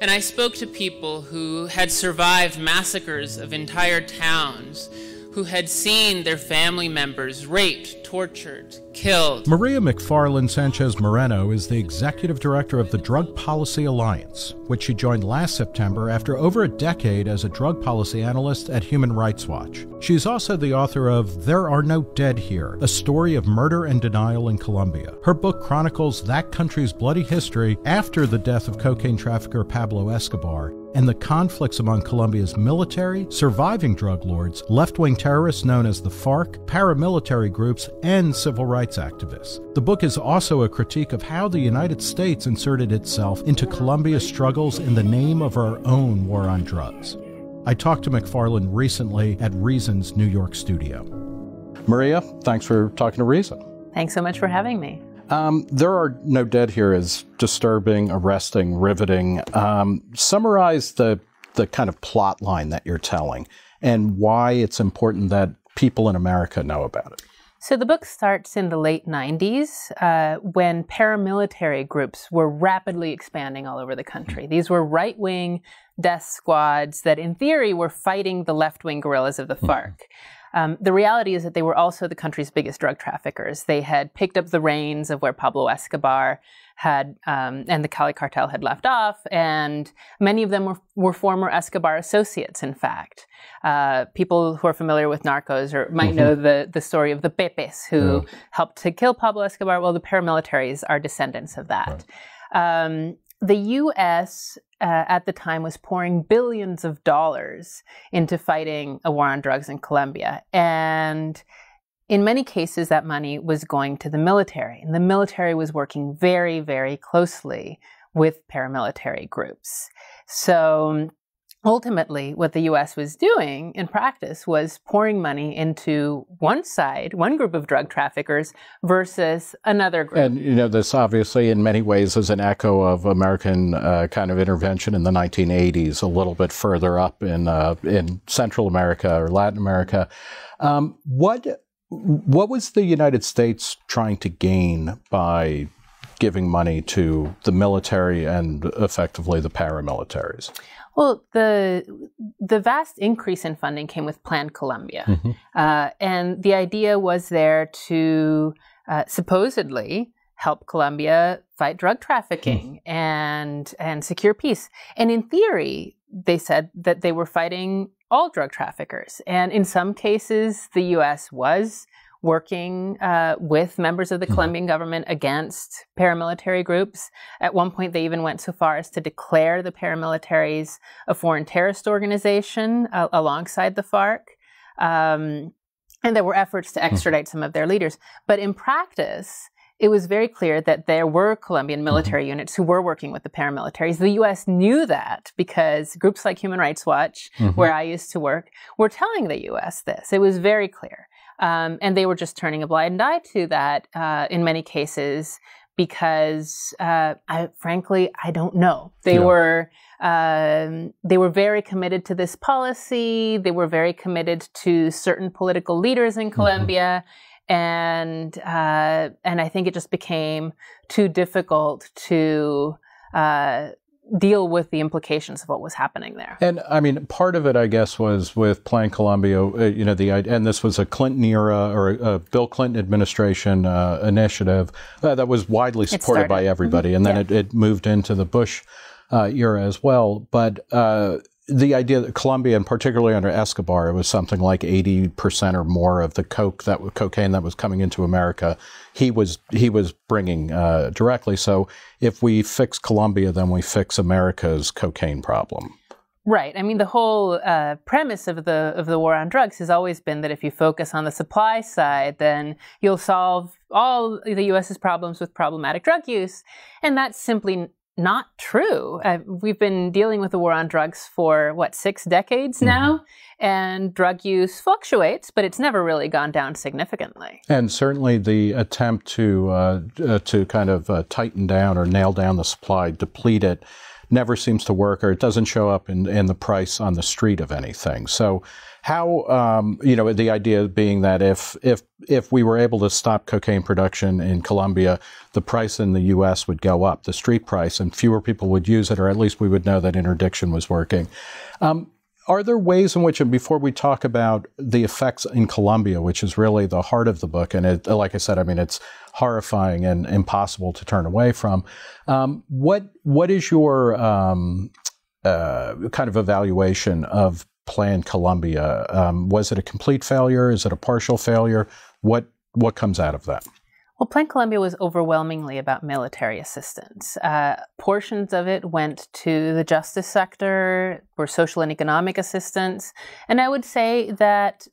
And I spoke to people who had survived massacres of entire towns, who had seen their family members raped, tortured, killed. Maria McFarland Sanchez Moreno is the executive director of the Drug Policy Alliance, which she joined last September after over a decade as a drug policy analyst at Human Rights Watch. She's also the author of There Are No Dead Here, a story of murder and denial in Colombia. Her book chronicles that country's bloody history after the death of cocaine trafficker Pablo Escobar and the conflicts among Colombia's military, surviving drug lords, left-wing terrorists known as the FARC, paramilitary groups, and civil rights activists. The book is also a critique of how the United States inserted itself into Colombia's struggles in the name of our own war on drugs. I talked to McFarland recently at Reason's New York studio. Maria, thanks for talking to Reason. Thanks so much for having me. There Are No Dead Here is disturbing, arresting, riveting. Summarize the kind of plot line that you're telling and why it's important that people in America know about it. So the book starts in the late 90s when paramilitary groups were rapidly expanding all over the country. These were right-wing death squads that in theory were fighting the left-wing guerrillas of the FARC. The reality is that they were also the country's biggest drug traffickers. They had picked up the reins of where Pablo Escobar had, and the Cali cartel had left off, and many of them were former Escobar associates, in fact. People who are familiar with narcos or might know the story of the Pepes who helped to kill Pablo Escobar. Well, the paramilitaries are descendants of that. Right. The U.S. At the time was pouring billions of dollars into fighting a war on drugs in Colombia. And in many cases, that money was going to the military. And the military was working very, very closely with paramilitary groups. So ultimately, what the U.S. was doing in practice was pouring money into one side, one group of drug traffickers versus another group. And, you know, this obviously in many ways is an echo of American kind of intervention in the 1980s, a little bit further up in Central America or Latin America. What was the United States trying to gain by giving money to the military and effectively the paramilitaries? Well, the vast increase in funding came with Plan Colombia. And the idea was there to supposedly help Colombia fight drug trafficking and secure peace. And in theory, they said that they were fighting all drug traffickers. And in some cases, the U.S. was working with members of the Colombian government against paramilitary groups. At one point, they even went so far as to declare the paramilitaries a foreign terrorist organization alongside the FARC. And there were efforts to extradite some of their leaders. But in practice, it was very clear that there were Colombian military units who were working with the paramilitaries. The U.S. knew that because groups like Human Rights Watch, where I used to work, were telling the U.S. this. It was very clear. And they were just turning a blind eye to that in many cases because, frankly, I don't know. They were very committed to this policy. They were very committed to certain political leaders in Colombia. And I think it just became too difficult to deal with the implications of what was happening there. And I mean, part of it, I guess, was with Plan Colombia, you know, and this was a Clinton era or a Bill Clinton administration initiative that was widely supported by everybody. And then it moved into the Bush era as well. But the idea that Colombia, and particularly under Escobar, it was something like 80% or more of the cocaine that was coming into America, he was bringing directly. So if we fix Colombia, then we fix America's cocaine problem. Right. I mean, the whole premise of the war on drugs has always been that if you focus on the supply side, then you'll solve all the U.S.'s problems with problematic drug use, and that's simply not true. We've been dealing with the war on drugs for, 6 decades now? And drug use fluctuates, but it's never really gone down significantly. And certainly the attempt to kind of tighten down or nail down the supply, deplete it, never seems to work, or it doesn't show up in the price on the street of anything. So how, the idea being that if we were able to stop cocaine production in Colombia, the price in the U.S. would go up, the street price, and fewer people would use it, or at least we would know that interdiction was working. Are there ways in which, and before we talk about the effects in Colombia, which is really the heart of the book, and it, like I said, I mean, it's horrifying and impossible to turn away from. What is your kind of evaluation of Plan Colombia? Was it a complete failure? Is it a partial failure? What comes out of that? Well, Plan Colombia was overwhelmingly about military assistance. Portions of it went to the justice sector, for social and economic assistance. And I would say that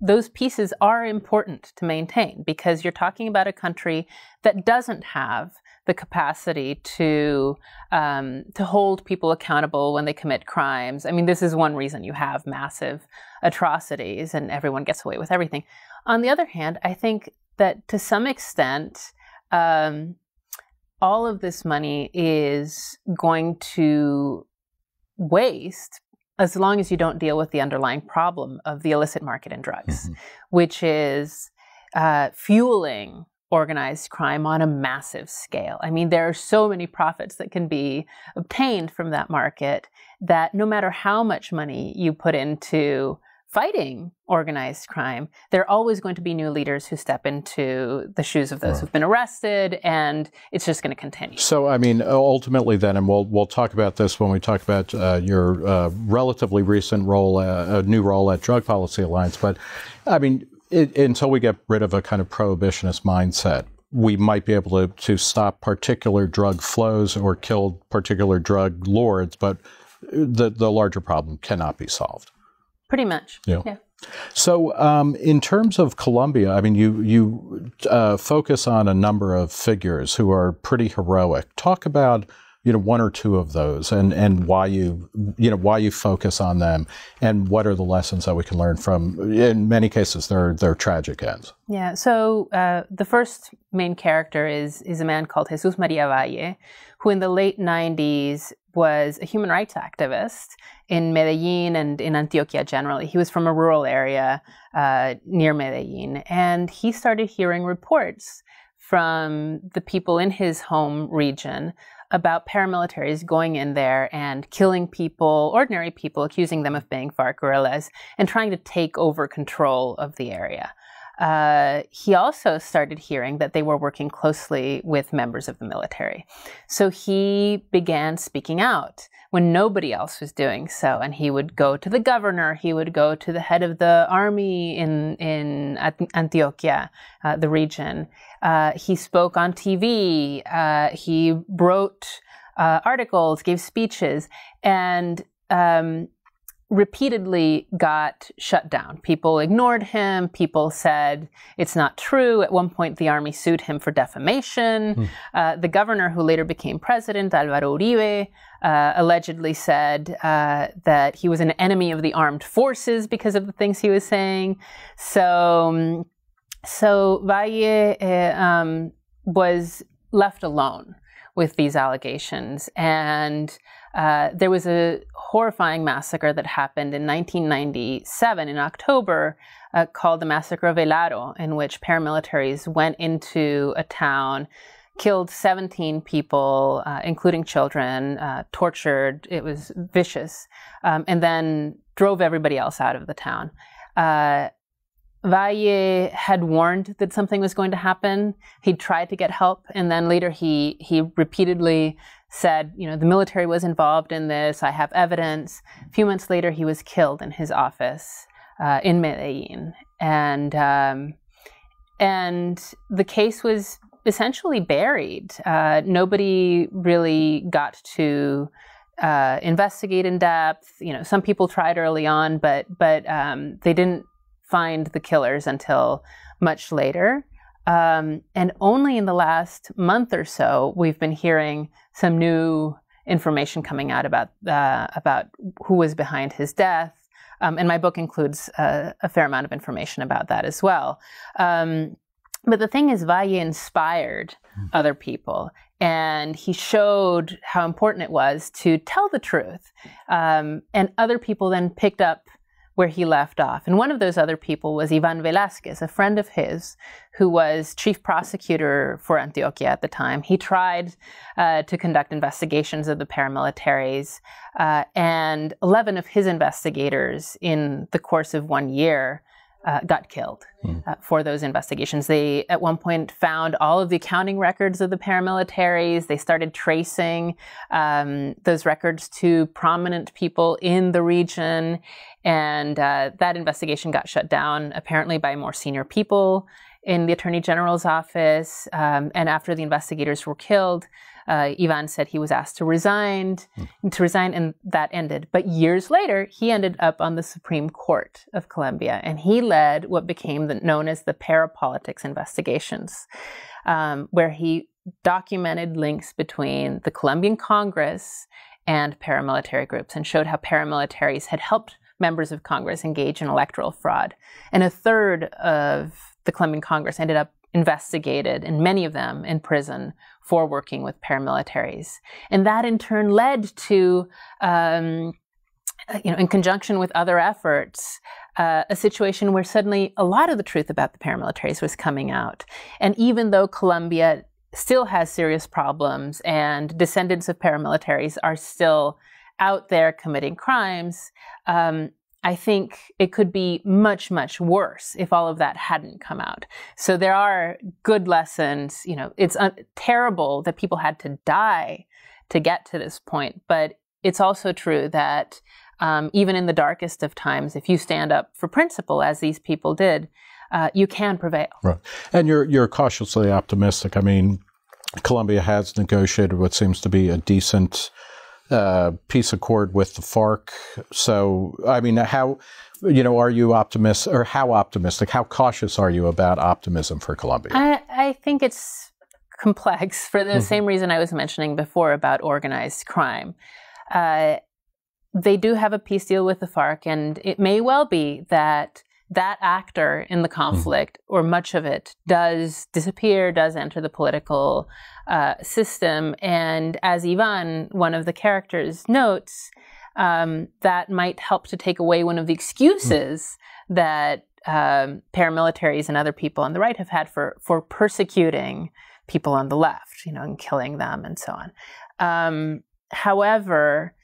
those pieces are important to maintain, because you're talking about a country that doesn't have the capacity to hold people accountable when they commit crimes. I mean, this is one reason you have massive atrocities and everyone gets away with everything. On the other hand, I think that to some extent, all of this money is going to waste as long as you don't deal with the underlying problem of the illicit market in drugs, which is fueling organized crime on a massive scale. I mean, there are so many profits that can be obtained from that market that no matter how much money you put into fighting organized crime, there are always going to be new leaders who step into the shoes of those who've been arrested, and it's just going to continue. So, I mean, ultimately then, and we'll talk about this when we talk about your relatively recent role, a new role at Drug Policy Alliance, but I mean, until we get rid of a kind of prohibitionist mindset, we might be able to stop particular drug flows or kill particular drug lords, but the larger problem cannot be solved. Pretty much. Yeah. So in terms of Colombia, I mean, you focus on a number of figures who are pretty heroic. Talk about, one or two of those and why you focus on them, and what are the lessons that we can learn from, in many cases, their tragic ends. Yeah. So the first main character is a man called Jesus Maria Valle, who in the late 90s was a human rights activist in Medellin and in Antioquia generally. He was from a rural area near Medellin, and he started hearing reports from the people in his home region about paramilitaries going in there and killing people, ordinary people, accusing them of being FARC guerrillas, and trying to take over control of the area. He also started hearing that they were working closely with members of the military. So he began speaking out when nobody else was doing so. And he would go to the governor, he would go to the head of the army in Antioquia, the region. He spoke on TV, he wrote articles, gave speeches, and repeatedly got shut down. People ignored him. People said it's not true. At one point, the army sued him for defamation. The governor, who later became president, Álvaro Uribe, allegedly said that he was an enemy of the armed forces because of the things he was saying. So Valle was left alone with these allegations. And there was a horrifying massacre that happened in 1997 in October called the Massacre of El Aro, in which paramilitaries went into a town, killed 17 people, including children, tortured. It was vicious, and then drove everybody else out of the town. Valle had warned that something was going to happen. He tried to get help, and then later he repeatedly said, the military was involved in this. I have evidence. A few months later, he was killed in his office in Medellin, and the case was essentially buried. Nobody really got to investigate in depth. Some people tried early on, but they didn't find the killers until much later. And only in the last month or so, we've been hearing some new information coming out about who was behind his death. And my book includes a fair amount of information about that as well. But the thing is, Valle inspired other people. And he showed how important it was to tell the truth. And other people then picked up where he left off. And one of those other people was Ivan Velázquez, a friend of his who was chief prosecutor for Antioquia at the time. He tried to conduct investigations of the paramilitaries, and 11 of his investigators in the course of 1 year got killed for those investigations. They, at one point, found all of the accounting records of the paramilitaries. They started tracing those records to prominent people in the region. And that investigation got shut down, apparently by more senior people in the Attorney General's office. And after the investigators were killed, Ivan said he was asked to resign, and that ended. But years later, he ended up on the Supreme Court of Colombia, and he led what became known as the parapolitics investigations, where he documented links between the Colombian Congress and paramilitary groups and showed how paramilitaries had helped members of Congress engage in electoral fraud. And a third of the Colombian Congress ended up investigated, and many of them in prison for working with paramilitaries. And that in turn led to, in conjunction with other efforts, a situation where suddenly a lot of the truth about the paramilitaries was coming out. And even though Colombia still has serious problems and descendants of paramilitaries are still out there committing crimes, I think it could be much, much worse if all of that hadn't come out. So there are good lessons. It's terrible that people had to die to get to this point, but it's also true that even in the darkest of times, if you stand up for principle, as these people did, you can prevail. Right. And you're cautiously optimistic. I mean, Colombia has negotiated what seems to be a decent peace accord with the FARC. So, I mean, how, are you optimistic, or how optimistic, how cautious are you about optimism for Colombia? I think it's complex for the same reason I was mentioning before about organized crime. They do have a peace deal with the FARC, and it may well be that that actor in the conflict, or much of it, does disappear, does enter the political system. And as Ivan, one of the characters, notes, that might help to take away one of the excuses that paramilitaries and other people on the right have had for persecuting people on the left, and killing them and so on. However,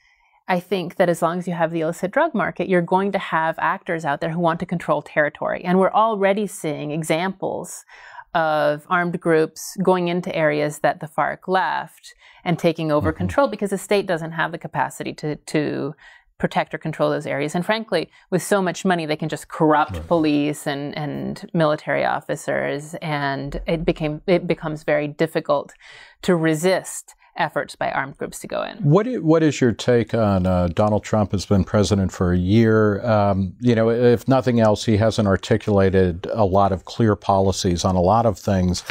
I think that as long as you have the illicit drug market, you're going to have actors out there who want to control territory. And we're already seeing examples of armed groups going into areas that the FARC left and taking over control, because the state doesn't have the capacity to protect or control those areas. And frankly, with so much money, they can just corrupt police and military officers, and it becomes very difficult to resist efforts by armed groups to go in. What is your take on Donald Trump has been president for a year? If nothing else, he hasn't articulated a lot of clear policies on a lot of things.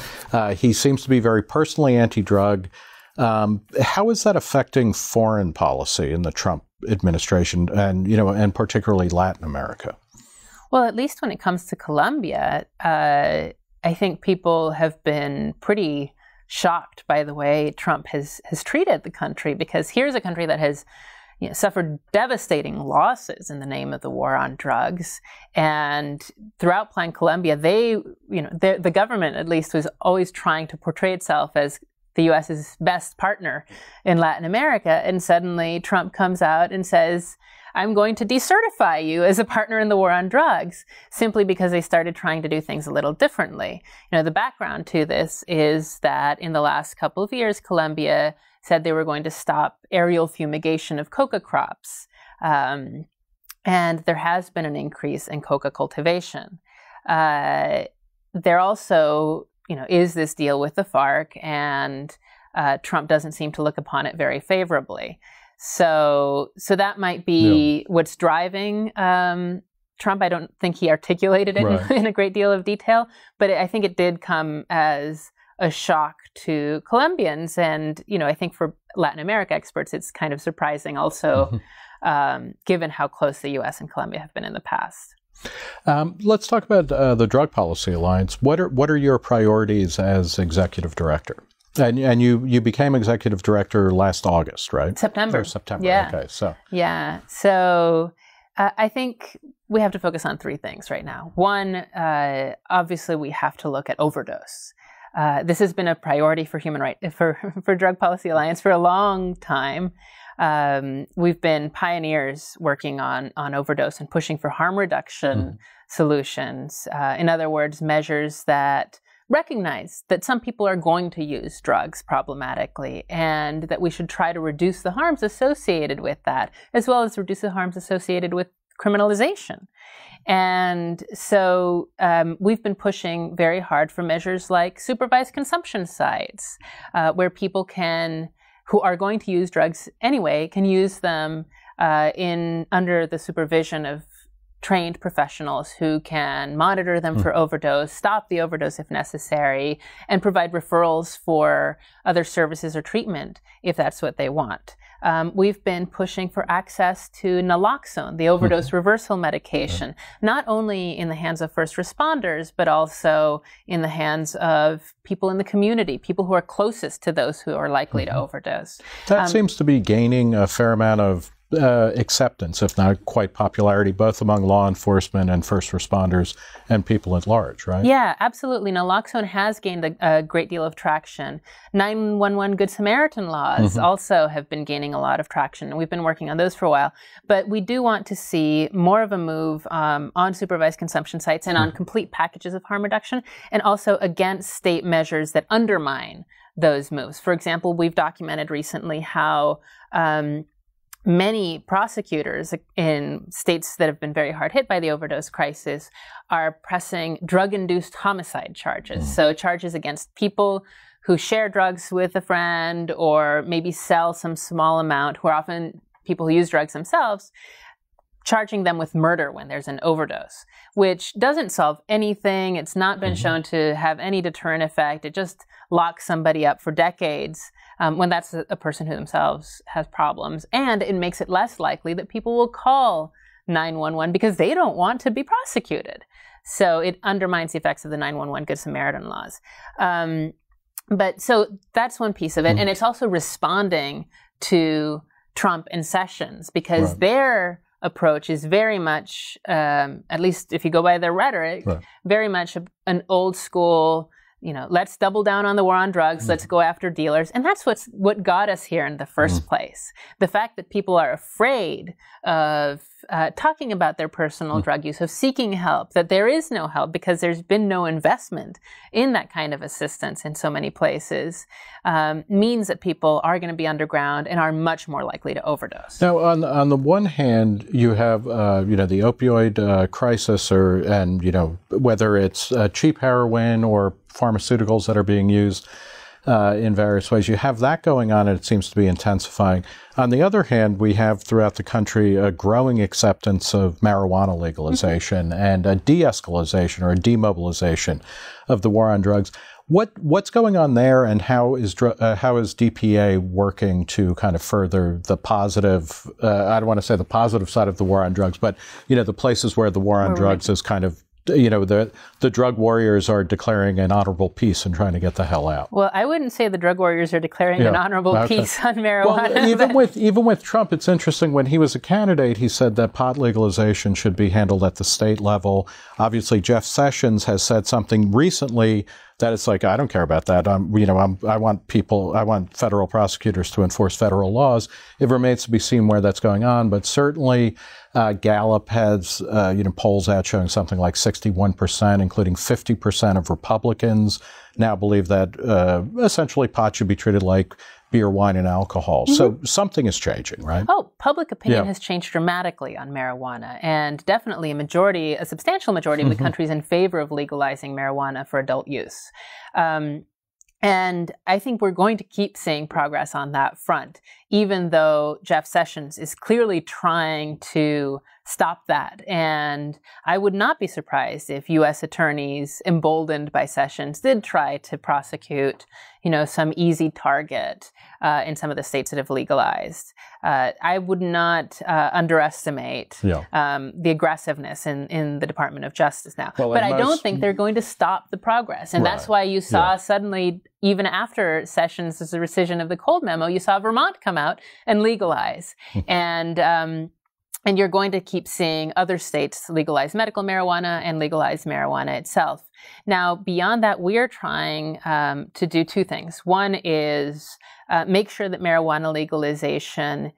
He seems to be very personally anti-drug. How is that affecting foreign policy in the Trump administration, and particularly Latin America? Well, at least when it comes to Colombia, I think people have been pretty shocked by the way Trump has treated the country, because here's a country that has suffered devastating losses in the name of the war on drugs. And throughout Plan Colombia, the government at least was always trying to portray itself as the U.S.'s best partner in Latin America. And suddenly Trump comes out and says, I'm going to decertify you as a partner in the war on drugs, simply because they started trying to do things a little differently. The background to this is that in the last couple of years, Colombia said they were going to stop aerial fumigation of coca crops. And there has been an increase in coca cultivation. There also, is this deal with the FARC, and Trump doesn't seem to look upon it very favorably. So that might be what's driving Trump. I don't think he articulated it in a great deal of detail, but I think it did come as a shock to Colombians. And, I think for Latin America experts, it's kind of surprising also, given how close the U.S. and Colombia have been in the past. Let's talk about the Drug Policy Alliance. What are your priorities as executive director? And you became executive director last August, right? September. September. Yeah. Okay. So yeah. So I think we have to focus on three things right now. One, obviously, we have to look at overdose. This has been a priority for for Drug Policy Alliance for a long time. We've been pioneers working on overdose and pushing for harm reduction solutions. In other words, measures that recognize that some people are going to use drugs problematically and that we should try to reduce the harms associated with that, as well as reduce the harms associated with criminalization. And so we've been pushing very hard for measures like supervised consumption sites, where people who are going to use drugs anyway, can use them under the supervision of trained professionals who can monitor them for overdose, stop the overdose if necessary, and provide referrals for other services or treatment if that's what they want. We've been pushing for access to naloxone, the overdose reversal medication, not only in the hands of first responders, but also in the hands of people in the community, people who are closest to those who are likely to overdose. That seems to be gaining a fair amount of acceptance, if not quite popularity, both among law enforcement and first responders and people at large, right? Yeah, absolutely. Naloxone has gained a great deal of traction. 911 Good Samaritan laws also have been gaining a lot of traction, and we've been working on those for a while. But we do want to see more of a move on supervised consumption sites and on complete packages of harm reduction, and also against state measures that undermine those moves. For example, we've documented recently how many prosecutors in states that have been very hard hit by the overdose crisis are pressing drug-induced homicide charges. So charges against people who share drugs with a friend or maybe sell some small amount, who are often people who use drugs themselves, charging them with murder when there's an overdose, which doesn't solve anything. It's not been shown to have any deterrent effect. It just locks somebody up for decades when that's a person who themselves has problems. And it makes it less likely that people will call 911 because they don't want to be prosecuted. So it undermines the effects of the 911 Good Samaritan laws. But so that's one piece of it. And it's also responding to Trump and Sessions because their approach is very much, at least if you go by their rhetoric, very much an old school, let's double down on the war on drugs, let's go after dealers. And that's what got us here in the first place. The fact that people are afraid of talking about their personal drug use, of seeking help, that there is no help because there's been no investment in that kind of assistance in so many places, means that people are going to be underground and are much more likely to overdose. Now, on the one hand, you have the opioid crisis, and whether it's cheap heroin or pharmaceuticals that are being used in various ways. You have that going on, and it seems to be intensifying. On the other hand, we have throughout the country a growing acceptance of marijuana legalization and a de-escalation or a demobilization of the war on drugs. What's going on there, and how is DPA working to kind of further the positive? I don't want to say the positive side of the war on drugs, but the places where the war on drugs is kind of the drug warriors are declaring an honorable peace and trying to get the hell out. Well, I wouldn't say the drug warriors are declaring an honorable peace on marijuana. Well, even with Trump, it's interesting. When he was a candidate, he said that pot legalization should be handled at the state level. Obviously, Jeff Sessions has said something recently that it's like, I don't care about that. I want federal prosecutors to enforce federal laws. It remains to be seen where that's going on, but certainly Gallup has polls out showing something like 61%, including 50% of Republicans now believe that essentially pot should be treated like beer, wine, and alcohol. So something is changing, right? Oh, public opinion has changed dramatically on marijuana, and definitely a substantial majority of the country is in favor of legalizing marijuana for adult use. And I think we're going to keep seeing progress on that front, even though Jeff Sessions is clearly trying to stop that. And I would not be surprised if U.S. attorneys, emboldened by Sessions, did try to prosecute, some easy target in some of the states that have legalized. I would not underestimate the aggressiveness in the Department of Justice now. But I don't think they're going to stop the progress. And that's why you saw suddenly, even after Sessions' rescission of the Cold Memo, you saw Vermont come out and legalize. And you're going to keep seeing other states legalize medical marijuana and legalize marijuana itself. Now, beyond that, we're trying to do two things. One is make sure that marijuana legalization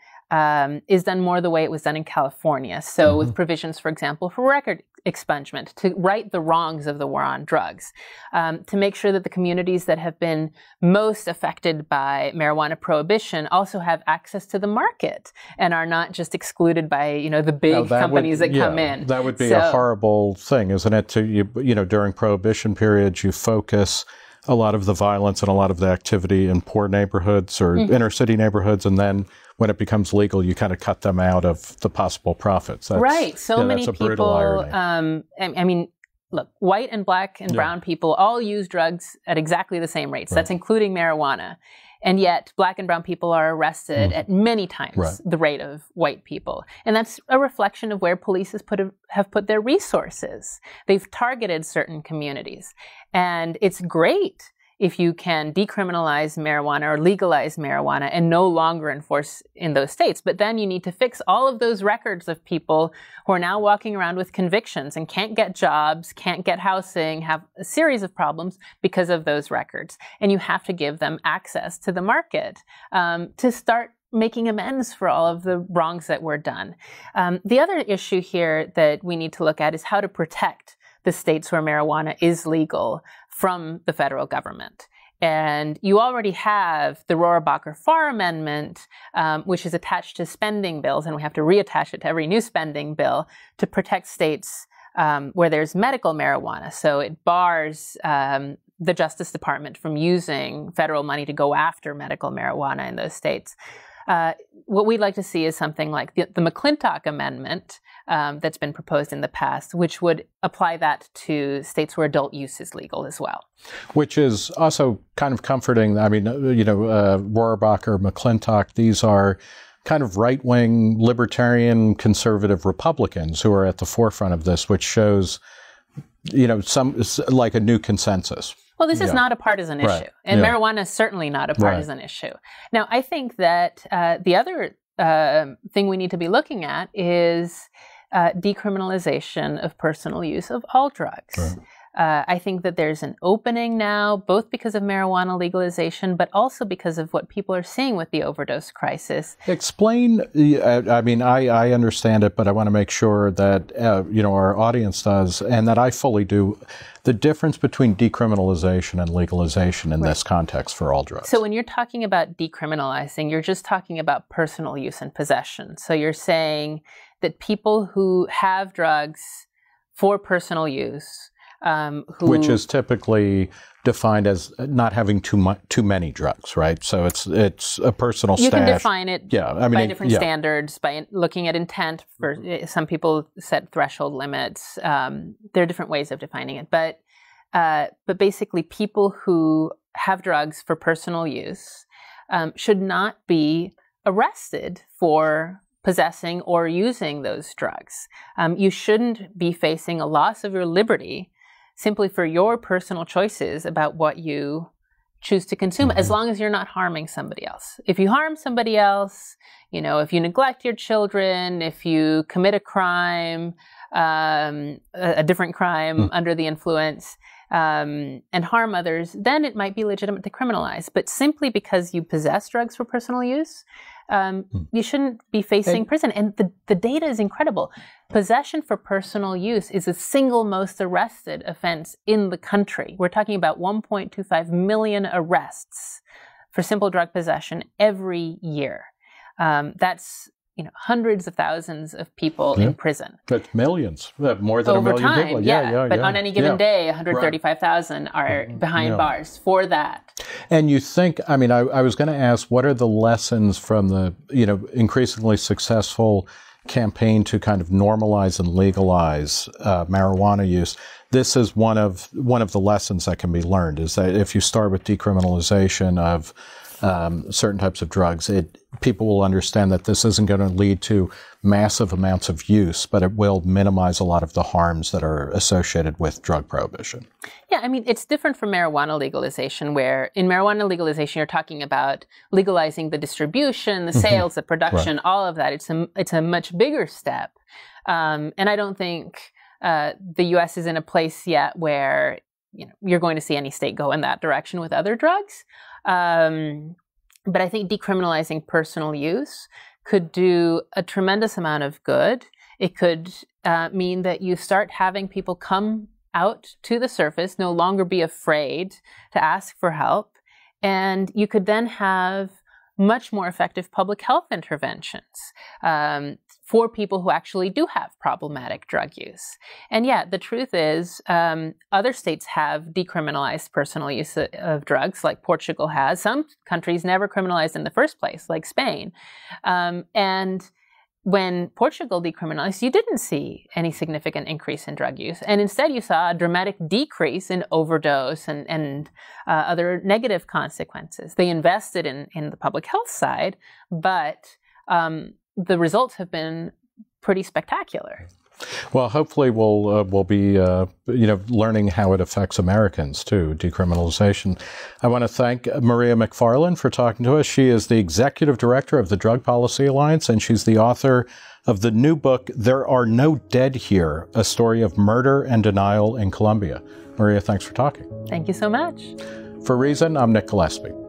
is done more the way it was done in California. So with provisions, for example, for record expungement, to right the wrongs of the war on drugs, to make sure that the communities that have been most affected by marijuana prohibition also have access to the market and are not just excluded by, the big companies that come in. That would be a horrible thing, isn't it? During prohibition periods, you focus a lot of the violence and a lot of the activity in poor neighborhoods or inner city neighborhoods, and then when it becomes legal, you kind of cut them out of the possible profits. Right. So many people, look, white and black and brown people all use drugs at exactly the same rates. That's including marijuana. And yet black and brown people are arrested at many times the rate of white people. And that's a reflection of where police have put their resources. They've targeted certain communities. And it's great if you can decriminalize marijuana or legalize marijuana and no longer enforce in those states. But then you need to fix all of those records of people who are now walking around with convictions and can't get jobs, can't get housing, have a series of problems because of those records. And you have to give them access to the market to start making amends for all of the wrongs that were done. The other issue here that we need to look at is how to protect the states where marijuana is legal from the federal government. And you already have the Rohrabacher-Farr Amendment, which is attached to spending bills, and we have to reattach it to every new spending bill to protect states where there's medical marijuana. So it bars the Justice Department from using federal money to go after medical marijuana in those states. What we'd like to see is something like the McClintock Amendment that's been proposed in the past, which would apply that to states where adult use is legal as well. Which is also kind of comforting. I mean, Rohrabacher, McClintock, these are kind of right-wing, libertarian, conservative Republicans who are at the forefront of this, which shows, some like a new consensus. Well, this is not a partisan issue, and marijuana is certainly not a partisan issue. Now, I think that the other thing we need to be looking at is decriminalization of personal use of all drugs. I think that there's an opening now, both because of marijuana legalization, but also because of what people are seeing with the overdose crisis. Explain, I understand it, but I want to make sure that, our audience does, and that I fully do, the difference between decriminalization and legalization in this context for all drugs. So when you're talking about decriminalizing, you're just talking about personal use and possession. So you're saying that people who have drugs for personal use, which is typically defined as not having too many drugs, right? So it's a personal stash. You can define it by different standards, by looking at intent. For some people set threshold limits. There are different ways of defining it, but basically, people who have drugs for personal use should not be arrested for possessing or using those drugs. You shouldn't be facing a loss of your liberty simply for your personal choices about what you choose to consume, as long as you're not harming somebody else. If you harm somebody else, if you neglect your children, if you commit a crime, a different crime under the influence, and harm others, then it might be legitimate to criminalize. But simply because you possess drugs for personal use, you shouldn't be facing prison. And the data is incredible. Possession for personal use is the single most arrested offense in the country. We're talking about 1.25 million arrests for simple drug possession every year. That's hundreds of thousands of people in prison. That's millions, more than over a million time, people. But on any given day, 135,000 are behind bars for that. And you think, I was going to ask, what are the lessons from the, increasingly successful campaign to kind of normalize and legalize marijuana use, this is one of the lessons that can be learned, is that if you start with decriminalization of certain types of drugs, people will understand that this isn't going to lead to massive amounts of use, but it will minimize a lot of the harms that are associated with drug prohibition. Yeah, I mean, it's different from marijuana legalization, where in marijuana legalization, you're talking about legalizing the distribution, the sales, the production, all of that. It's a much bigger step. And I don't think the U.S. is in a place yet where you're going to see any state go in that direction with other drugs. But I think decriminalizing personal use could do a tremendous amount of good. It could mean that you start having people come out to the surface, no longer be afraid to ask for help. And you could then have much more effective public health interventions for people who actually do have problematic drug use. And yeah, the truth is, other states have decriminalized personal use of drugs, like Portugal has. Some countries never criminalized in the first place, like Spain. And when Portugal decriminalized, you didn't see any significant increase in drug use. And instead, you saw a dramatic decrease in overdose and other negative consequences. They invested in the public health side, but the results have been pretty spectacular. Well, hopefully we'll be learning how it affects Americans too, decriminalization. I want to thank Maria McFarland for talking to us. She is the executive director of the Drug Policy Alliance, and she's the author of the new book, There Are No Dead Here, A Story of Murder and Denial in Colombia. Maria, thanks for talking. Thank you so much. For Reason, I'm Nick Gillespie.